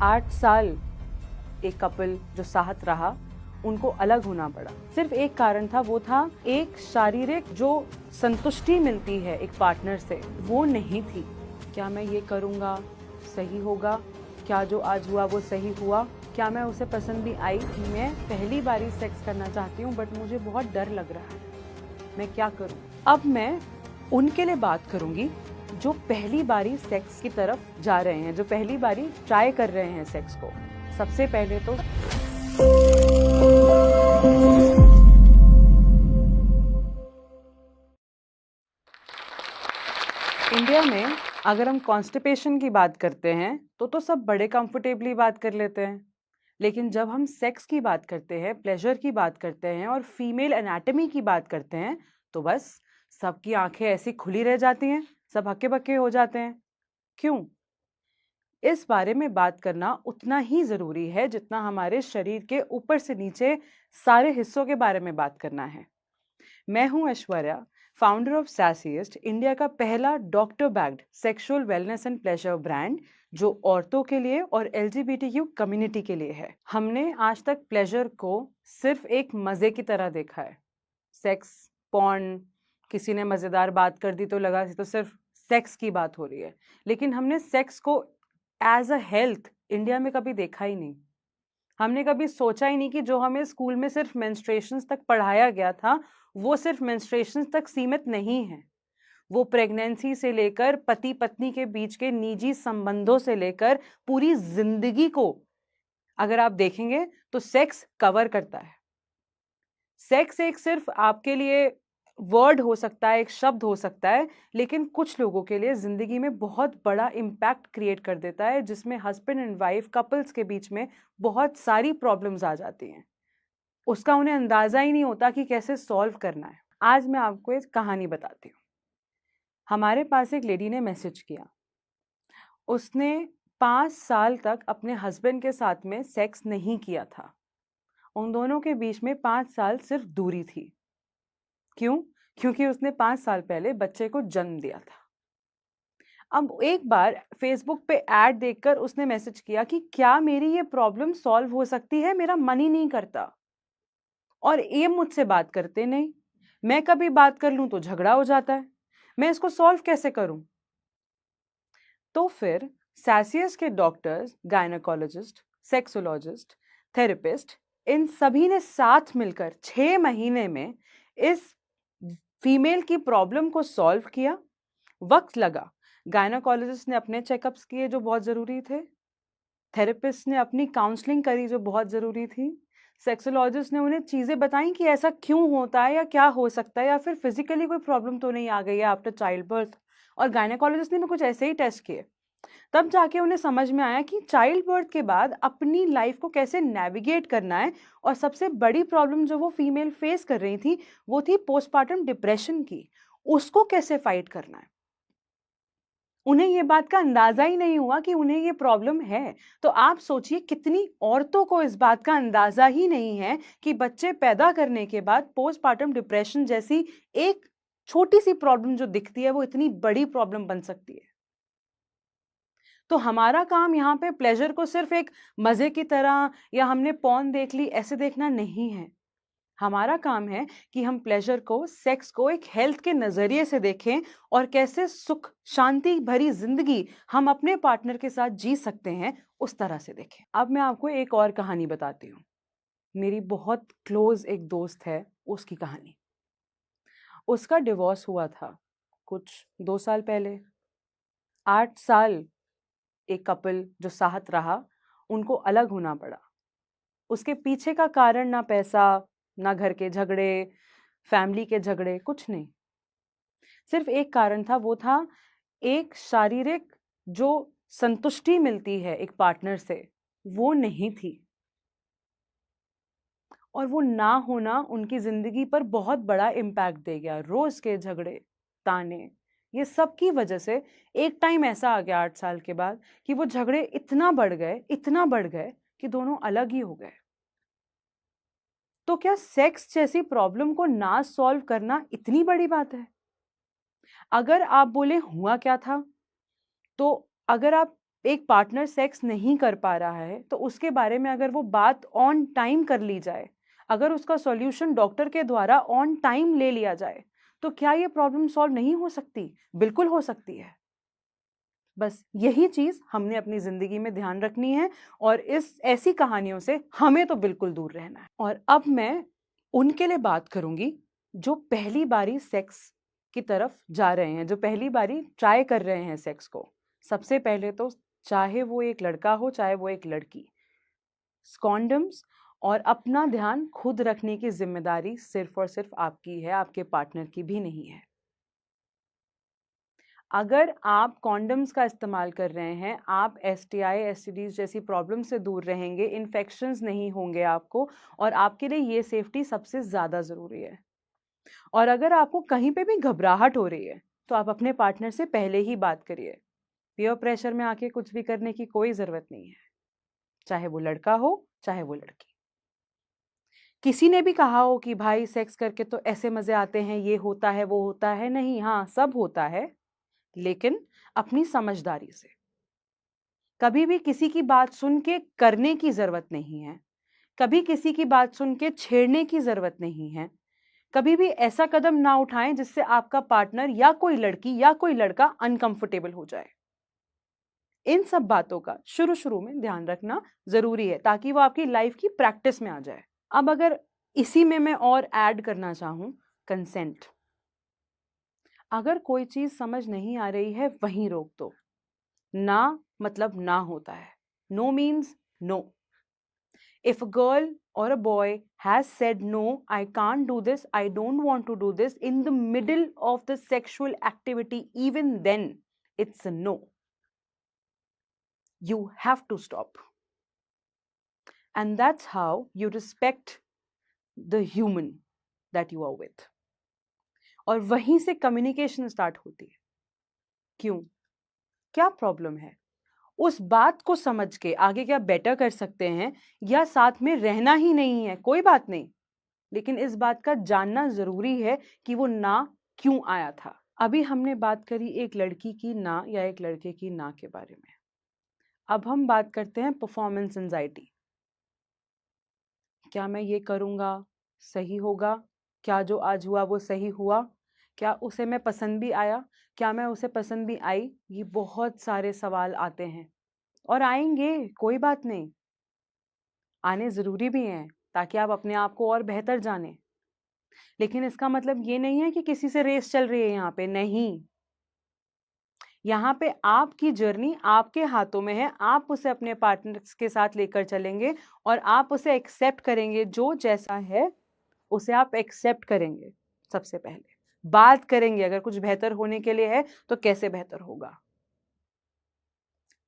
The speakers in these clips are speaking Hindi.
8 साल एक कपल जो साथ रहा, उनको अलग होना पड़ा। सिर्फ एक कारण था, वो था एक शारीरिक जो संतुष्टि मिलती है एक पार्टनर से, वो नहीं थी। क्या मैं ये करूँगा सही होगा? क्या जो आज हुआ वो सही हुआ? क्या मैं उसे पसंद भी आई? मैं पहली बारी सेक्स करना चाहती हूँ बट मुझे बहुत डर लग रहा है, मैं क्या करूँ? अब मैं उनके लिए बात करूँगी जो पहली बारी सेक्स की तरफ जा रहे हैं, जो पहली बारी ट्राई कर रहे हैं सेक्स को। सबसे पहले तो इंडिया में अगर हम कॉन्स्टिपेशन की बात करते हैं तो सब बड़े कंफर्टेबली बात कर लेते हैं, लेकिन जब हम सेक्स की बात करते हैं, प्लेजर की बात करते हैं और फीमेल एनाटॉमी की बात करते हैं तो बस सबकी आंखें ऐसी खुली रह जाती हैं, सब हक्के बक्के हो जाते हैं। क्यों? इस बारे में बात करना उतना ही जरूरी है जितना हमारे शरीर के ऊपर से नीचे सारे हिस्सों के बारे में बात करना है। मैं हूं ऐश्वर्या, फाउंडर ऑफ सैसिएस्ट, इंडिया का पहला doctor backed sexual wellness and pleasure brand जो औरतों के लिए और LGBTQ कम्युनिटी के लिए है। हमने आज तक प्लेजर को सिर्फ एक मजे की तरह देखा है। सेक्स, पॉर्न, किसी ने मजेदार बात कर दी तो लगा तो सिर्फ सेक्स की बात हो रही है, लेकिन हमने सेक्स को एज अ हेल्थ इंडिया में कभी देखा ही नहीं। हमने कभी सोचा ही नहीं कि जो हमें स्कूल में सिर्फ मेंस्ट्रुएशंस तक पढ़ाया गया था वो सिर्फ मेंस्ट्रुएशंस तक सीमित नहीं है। वो प्रेगनेंसी से लेकर पति पत्नी के बीच के निजी संबंधों से लेकर पूरी जिंदगी को अगर आप देखेंगे तो सेक्स कवर करता है। सेक्स एक सिर्फ आपके लिए वर्ड हो सकता है, एक शब्द हो सकता है, लेकिन कुछ लोगों के लिए जिंदगी में बहुत बड़ा इम्पैक्ट क्रिएट कर देता है, जिसमें हस्बैंड एंड वाइफ कपल्स के बीच में बहुत सारी प्रॉब्लम्स आ जाती हैं। उसका उन्हें अंदाजा ही नहीं होता कि कैसे सॉल्व करना है। आज मैं आपको एक कहानी बताती हूँ। हमारे पास एक लेडी ने मैसेज किया। उसने 5 साल तक अपने हस्बैंड के साथ में सेक्स नहीं किया था। उन दोनों के बीच में 5 साल सिर्फ दूरी थी। क्यों? क्योंकि उसने 5 साल पहले बच्चे को जन्म दिया था। अब एक बार फेसबुक पे ऐड देखकर उसने मैसेज किया कि क्या मेरी ये प्रॉब्लम सॉल्व हो सकती है, मेरा मन ही नहीं करता और ये मुझसे बात करते नहीं, मैं कभी बात कर लूं तो झगड़ा हो जाता है, मैं इसको सॉल्व कैसे करूं? तो फिर सैसियस के डॉक्टर्स, गायनेकोलॉजिस्ट, सेक्सोलॉजिस्ट, थेरेपिस्ट, इन सभी ने साथ मिलकर 6 महीने में इस फीमेल की प्रॉब्लम को सॉल्व किया। वक्त लगा, गायनेकोलॉजिस्ट ने अपने चेकअप्स किए जो बहुत जरूरी थे, थेरेपिस्ट ने अपनी काउंसलिंग करी जो बहुत जरूरी थी, सेक्सोलॉजिस्ट ने उन्हें चीजें बताई कि ऐसा क्यों होता है या क्या हो सकता है, या फिर फिजिकली कोई प्रॉब्लम तो नहीं आ गई है आफ्टर चाइल्ड बर्थ, और गायनेकोलॉजिस्ट ने भी कुछ ऐसे ही टेस्ट किए। तब जाके उन्हें समझ में आया कि चाइल्ड बर्थ के बाद अपनी लाइफ को कैसे नेविगेट करना है, और सबसे बड़ी प्रॉब्लम जो वो फीमेल फेस कर रही थी वो थी पोस्टपार्टम डिप्रेशन की, उसको कैसे फाइट करना है। उन्हें ये बात का अंदाजा ही नहीं हुआ कि उन्हें ये प्रॉब्लम है। तो आप सोचिए कितनी औरतों को इस बात का अंदाजा ही नहीं है कि बच्चे पैदा करने के बाद पोस्टपार्टम डिप्रेशन जैसी एक छोटी सी प्रॉब्लम जो दिखती है वो इतनी बड़ी प्रॉब्लम बन सकती है। तो हमारा काम यहाँ पे प्लेजर को सिर्फ एक मजे की तरह या हमने पॉर्न देख ली ऐसे देखना नहीं है। हमारा काम है कि हम प्लेजर को, सेक्स को एक हेल्थ के नजरिए से देखें और कैसे सुख शांति भरी जिंदगी हम अपने पार्टनर के साथ जी सकते हैं उस तरह से देखें। अब मैं आपको एक और कहानी बताती हूँ। मेरी बहुत क्लोज एक दोस्त है, उसकी कहानी। उसका डिवोर्स हुआ था कुछ 2 साल पहले। 8 साल एक कपल जो साथ रहा, उनको अलग होना पड़ा। उसके पीछे का कारण ना पैसा, ना घर के झगड़े, फैमिली के झगड़े, कुछ नहीं। सिर्फ एक कारण था, वो था एक शारीरिक जो संतुष्टि मिलती है एक पार्टनर से, वो नहीं थी। और वो ना होना उनकी जिंदगी पर बहुत बड़ा इम्पैक्ट दे गया। रोज के झगड़े, ताने, ये सब की वजह से एक टाइम ऐसा आ गया 8 साल के बाद कि वो झगड़े इतना बढ़ गए कि दोनों अलग ही हो गए। तो क्या सेक्स जैसी प्रॉब्लम को ना सॉल्व करना इतनी बड़ी बात है? अगर आप बोले हुआ क्या था, तो अगर आप एक पार्टनर सेक्स नहीं कर पा रहा है तो उसके बारे में अगर वो बात ऑन टाइम कर ली जाए, अगर उसका सॉल्यूशन डॉक्टर के द्वारा ऑन टाइम ले लिया जाए, तो क्या ये प्रॉब्लम सॉल्व नहीं हो सकती? बिल्कुल हो सकती है। बस यही चीज हमने अपनी जिंदगी में ध्यान रखनी है और इस ऐसी कहानियों से हमें तो बिल्कुल दूर रहना है। और अब मैं उनके लिए बात करूंगी जो पहली बारी सेक्स की तरफ जा रहे हैं, जो पहली बारी ट्राई कर रहे हैं सेक्स को। सबसे पहले तो चाहे वो एक लड़का हो चाहे वो एक लड़की, कॉन्डम्स और अपना ध्यान खुद रखने की जिम्मेदारी सिर्फ और सिर्फ आपकी है, आपके पार्टनर की भी नहीं है। अगर आप कॉन्डम्स का इस्तेमाल कर रहे हैं, आप एसटीआई एसटीडीज जैसी प्रॉब्लम से दूर रहेंगे, इन्फेक्शंस नहीं होंगे आपको, और आपके लिए ये सेफ्टी सबसे ज़्यादा ज़रूरी है। और अगर आपको कहीं पे भी घबराहट हो रही है तो आप अपने पार्टनर से पहले ही बात करिए। पीयर प्रेशर में आके कुछ भी करने की कोई ज़रूरत नहीं है, चाहे वो लड़का हो चाहे वो लड़की। किसी ने भी कहा हो कि भाई सेक्स करके तो ऐसे मज़े आते हैं, ये होता है वो होता है, नहीं, हाँ सब होता है, लेकिन अपनी समझदारी से। कभी भी किसी की बात सुन के करने की जरूरत नहीं है, कभी किसी की बात सुन के छेड़ने की जरूरत नहीं है, कभी भी ऐसा कदम ना उठाएं जिससे आपका पार्टनर या कोई लड़की या कोई लड़का अनकंफर्टेबल हो जाए। इन सब बातों का शुरू शुरू में ध्यान रखना जरूरी है ताकि वो आपकी लाइफ की प्रैक्टिस में आ जाए। अब अगर इसी में मैं और ऐड करना चाहूं, कंसेंट। अगर कोई चीज समझ नहीं आ रही है वहीं रोक दो। ना मतलब ना होता है, no means no. If a girl or a boy has said no, I can't do this, I don't want to do this in the middle of the sexual activity, even then it's a no. You have to stop. And that's how you respect the human that you are with. और वहीं से कम्युनिकेशन स्टार्ट होती है। क्यों? क्या प्रॉब्लम है? उस बात को समझ के आगे क्या बेटर कर सकते हैं, या साथ में रहना ही नहीं है, कोई बात नहीं, लेकिन इस बात का जानना जरूरी है कि वो ना क्यों आया था। अभी हमने बात करी एक लड़की की ना या एक लड़के की ना के बारे में। अब हम बात करते हैं परफॉर्मेंस एंजाइटी। क्या मैं ये करूँगा सही होगा? क्या जो आज हुआ वो सही हुआ? क्या उसे मैं पसंद भी आया? क्या मैं उसे पसंद भी आई? ये बहुत सारे सवाल आते हैं और आएंगे, कोई बात नहीं, आने ज़रूरी भी हैं ताकि आप अपने आप को और बेहतर जानें। लेकिन इसका मतलब ये नहीं है कि किसी से रेस चल रही है यहाँ पे, नहीं। यहाँ पे आपकी जर्नी आपके हाथों में है, आप उसे अपने पार्टनर्स के साथ लेकर चलेंगे और आप उसे एक्सेप्ट करेंगे। जो जैसा है उसे आप एक्सेप्ट करेंगे। सबसे पहले बात करेंगे, अगर कुछ बेहतर होने के लिए है तो कैसे बेहतर होगा।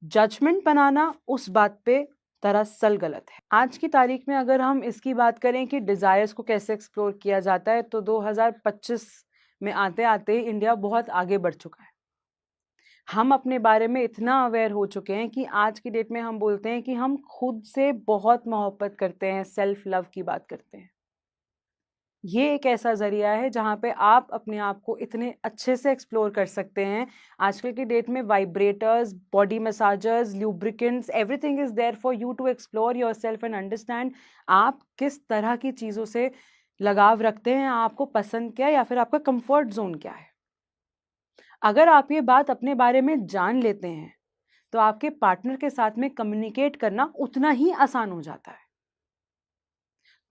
जजमेंट बनाना उस बात पे दरअसल गलत है। आज की तारीख में अगर हम इसकी बात करें कि डिजायर्स को कैसे एक्सप्लोर किया जाता है, तो 2025 में आते आते इंडिया बहुत आगे बढ़ चुका है। हम अपने बारे में इतना अवेयर हो चुके हैं कि आज की डेट में हम बोलते हैं कि हम खुद से बहुत मोहब्बत करते हैं, सेल्फ लव की बात करते हैं। ये एक ऐसा जरिया है जहाँ पे आप अपने आप को इतने अच्छे से एक्सप्लोर कर सकते हैं। आजकल की डेट में vibrators, body massagers, lubricants, everything is there for you to explore yourself and understand आप किस तरह की चीज़ों से लगाव रखते हैं, आपको पसंद क्या है या फिर आपका कंफर्ट जोन क्या है। अगर आप ये बात अपने बारे में जान लेते हैं तो आपके पार्टनर के साथ में कम्युनिकेट करना उतना ही आसान हो जाता है।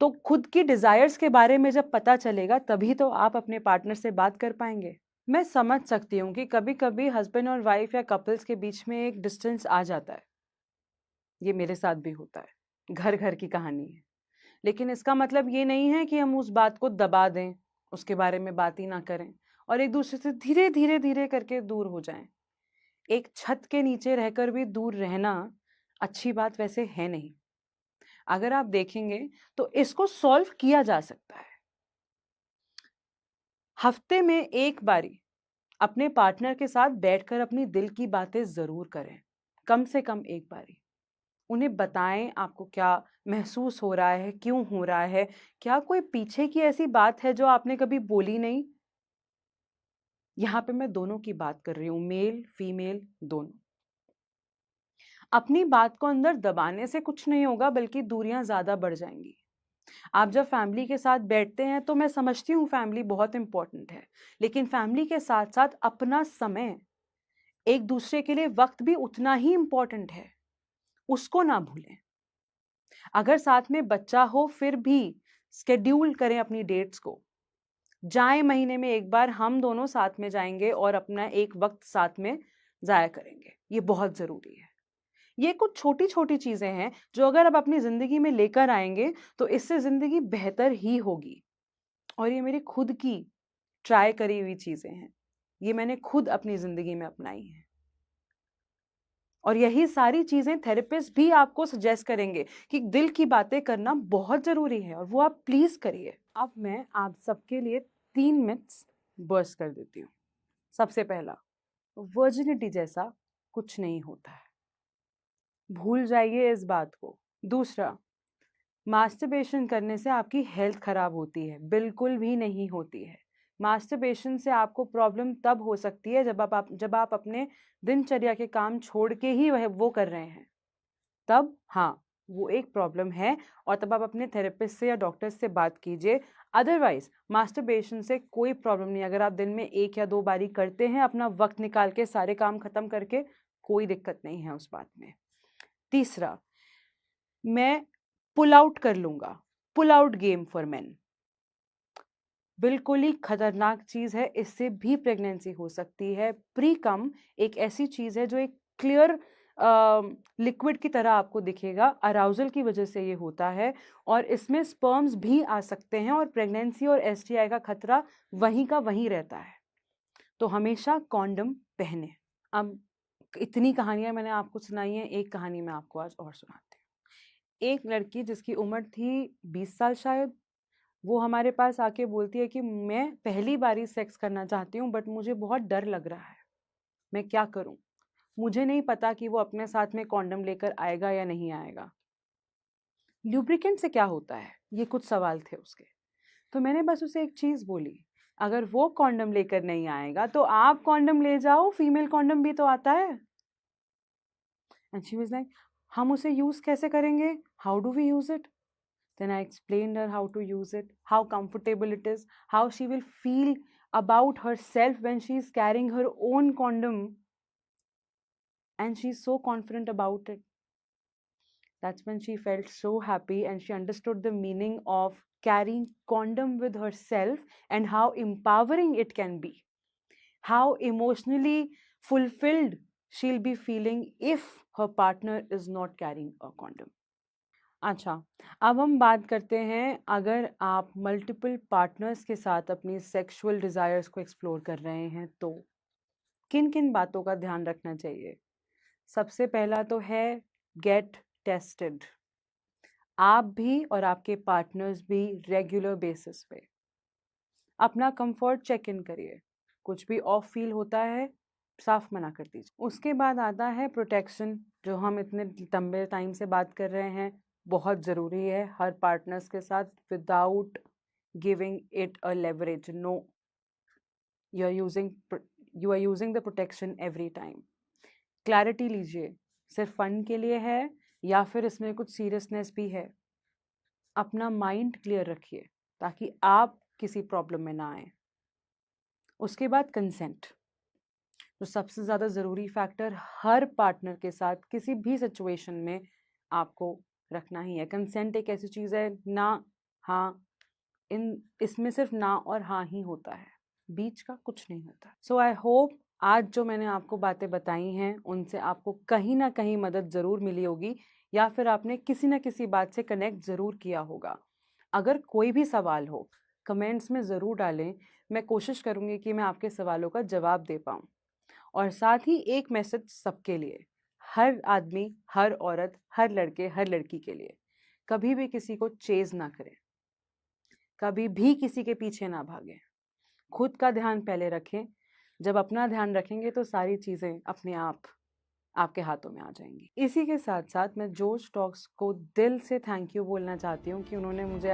तो खुद की डिजायर्स के बारे में जब पता चलेगा तभी तो आप अपने पार्टनर से बात कर पाएंगे। मैं समझ सकती हूँ कि कभी कभी हस्बैंड और वाइफ या कपल्स के बीच में एक डिस्टेंस आ जाता है। ये मेरे साथ भी होता है, घर घर की कहानी है। लेकिन इसका मतलब ये नहीं है कि हम उस बात को दबा दें, उसके बारे में बात ही ना करें और एक दूसरे से धीरे धीरे धीरे करके दूर हो जाएं। एक छत के नीचे रहकर भी दूर रहना अच्छी बात वैसे है नहीं। अगर आप देखेंगे तो इसको सॉल्व किया जा सकता है। हफ्ते में एक बारी अपने पार्टनर के साथ बैठकर अपनी दिल की बातें जरूर करें, कम से कम एक बारी। उन्हें बताएं आपको क्या महसूस हो रहा है, क्यों हो रहा है, क्या कोई पीछे की ऐसी बात है जो आपने कभी बोली नहीं। यहाँ पे मैं दोनों की बात कर रही हूँ, मेल फीमेल दोनों। अपनी बात को अंदर दबाने से कुछ नहीं होगा, बल्कि दूरियां ज्यादा बढ़ जाएंगी। आप जब फैमिली के साथ बैठते हैं तो मैं समझती हूँ फैमिली बहुत इंपॉर्टेंट है, लेकिन फैमिली के साथ साथ अपना समय, एक दूसरे के लिए वक्त भी उतना ही इंपॉर्टेंट है, उसको ना भूलें। अगर साथ में बच्चा हो फिर भी स्केड्यूल करें अपनी डेट्स को। जाए महीने में एक बार हम दोनों साथ में जाएंगे और अपना एक वक्त साथ में जाया करेंगे, ये बहुत जरूरी है। ये कुछ छोटी छोटी चीजें हैं जो अगर आप अपनी जिंदगी में लेकर आएंगे तो इससे जिंदगी बेहतर ही होगी। और ये मेरी खुद की ट्राई करी हुई चीजें हैं, ये मैंने खुद अपनी जिंदगी में अपनाई हैं। और यही सारी चीजें थेरेपिस्ट भी आपको सजेस्ट करेंगे कि दिल की बातें करना बहुत जरूरी है, और वो आप प्लीज करिए। अब मैं आप सबके लिए 3 मिथ्स बर्स्ट कर देती हूँ। सबसे पहला, वर्जिनिटी जैसा कुछ नहीं होता है, भूल जाइए इस बात को। दूसरा, मास्टरबेशन करने से आपकी हेल्थ खराब होती है, बिल्कुल भी नहीं होती है। मास्टरबेशन से आपको प्रॉब्लम तब हो सकती है जब आप अपने दिनचर्या के काम छोड़ के ही वह वो कर रहे हैं, तब हाँ वो एक प्रॉब्लम है, और तब आप अपने थेरेपिस्ट से या डॉक्टर से बात कीजिए। अदरवाइज मास्टरबेशन से कोई प्रॉब्लम नहीं। अगर आप दिन में 1 या 2 बारी करते हैं अपना वक्त निकाल के सारे काम खत्म करके, कोई दिक्कत नहीं है उस बात में। तीसरा, मैं पुल आउट कर लूंगा, pull out game for men, बिल्कुल ही खतरनाक चीज है, इससे भी प्रेगनेंसी हो सकती है। प्री कम एक ऐसी चीज है जो एक क्लियर लिक्विड की तरह आपको दिखेगा, अराउजल की वजह से ये होता है, और इसमें स्पर्म्स भी आ सकते हैं, और प्रेगनेंसी और एसटीआई का खतरा वहीं का वहीं रहता है। तो हमेशा कॉन्डम पहने। अब इतनी कहानियां मैंने आपको सुनाई हैं, एक कहानी मैं आपको आज और सुनाती हूँ। एक लड़की जिसकी उम्र थी 20 साल शायद, वो हमारे पास आके बोलती है कि मैं पहली बारी सेक्स करना चाहती हूँ, बट मुझे बहुत डर लग रहा है, मैं क्या करूँ? मुझे नहीं पता कि वो अपने साथ में कॉन्डम लेकर आएगा या नहीं आएगा। ल्यूब्रिकेंट से क्या होता है, ये कुछ सवाल थे उसके। तो मैंने बस उसे एक चीज बोली, अगर वो कॉन्डम लेकर नहीं आएगा तो आप कॉन्डम ले जाओ, फीमेल कॉन्डम भी तो आता है। एंड शी वाज लाइक, हम उसे यूज कैसे करेंगे, how do we use it? Then I explained her how to use it, how comfortable it is, how she will feel about herself when she is carrying her own condom, and she's so confident about it. That's when she felt so happy and she understood the meaning of carrying condom with herself and how empowering it can be, how emotionally fulfilled she'll be feeling if her partner is not carrying a condom. अच्छा, अब हम बात करते हैं, अगर आप मल्टीपल पार्टनर्स के साथ अपनी सेक्सुअल डिजायर्स को एक्सप्लोर कर रहे हैं तो किन किन बातों का ध्यान रखना चाहिए। सबसे पहला तो है गेट टेस्टेड। आप भी और आपके पार्टनर्स भी रेगुलर बेसिस पे अपना कंफर्ट चेक इन करिए। कुछ भी ऑफ फील होता है, साफ मना कर दीजिए। उसके बाद आता है प्रोटेक्शन, जो हम इतने लंबे टाइम से बात कर रहे हैं, बहुत ज़रूरी है हर पार्टनर्स के साथ, without giving it a leverage. No, you are using the protection every time. Clarity लीजिए, सिर्फ फन के लिए है या फिर इसमें कुछ सीरियसनेस भी है। अपना माइंड क्लियर रखिए ताकि आप किसी प्रॉब्लम में ना आए। उसके बाद कंसेंट, तो सबसे ज़्यादा ज़रूरी फैक्टर हर पार्टनर के साथ किसी भी सिचुएशन में आपको रखना ही है। कंसेंट एक ऐसी चीज़ है, ना हाँ, इसमें सिर्फ ना और हाँ ही होता है, बीच का कुछ नहीं होता। सो आई होप आज जो मैंने आपको बातें बताई हैं उनसे आपको कहीं ना कहीं मदद ज़रूर मिली होगी, या फिर आपने किसी ना किसी बात से कनेक्ट ज़रूर किया होगा। अगर कोई भी सवाल हो कमेंट्स में ज़रूर डालें, मैं कोशिश करूँगी कि मैं आपके सवालों का जवाब दे पाऊँ। और साथ ही एक मैसेज सबके लिए, हर आदमी, हर औरत, हर लड़के, हर लड़की के लिए, कभी भी किसी को चेज ना करें, कभी भी किसी के पीछे ना भागें, खुद का ध्यान पहले रखें। जब अपना ध्यान रखेंगे तो सारी चीज़ें अपने आप आपके हाथों में आ जाएंगी। इसी के साथ साथ मैं जोश टॉक्स को दिल से थैंक यू बोलना चाहती हूँ कि उन्होंने मुझे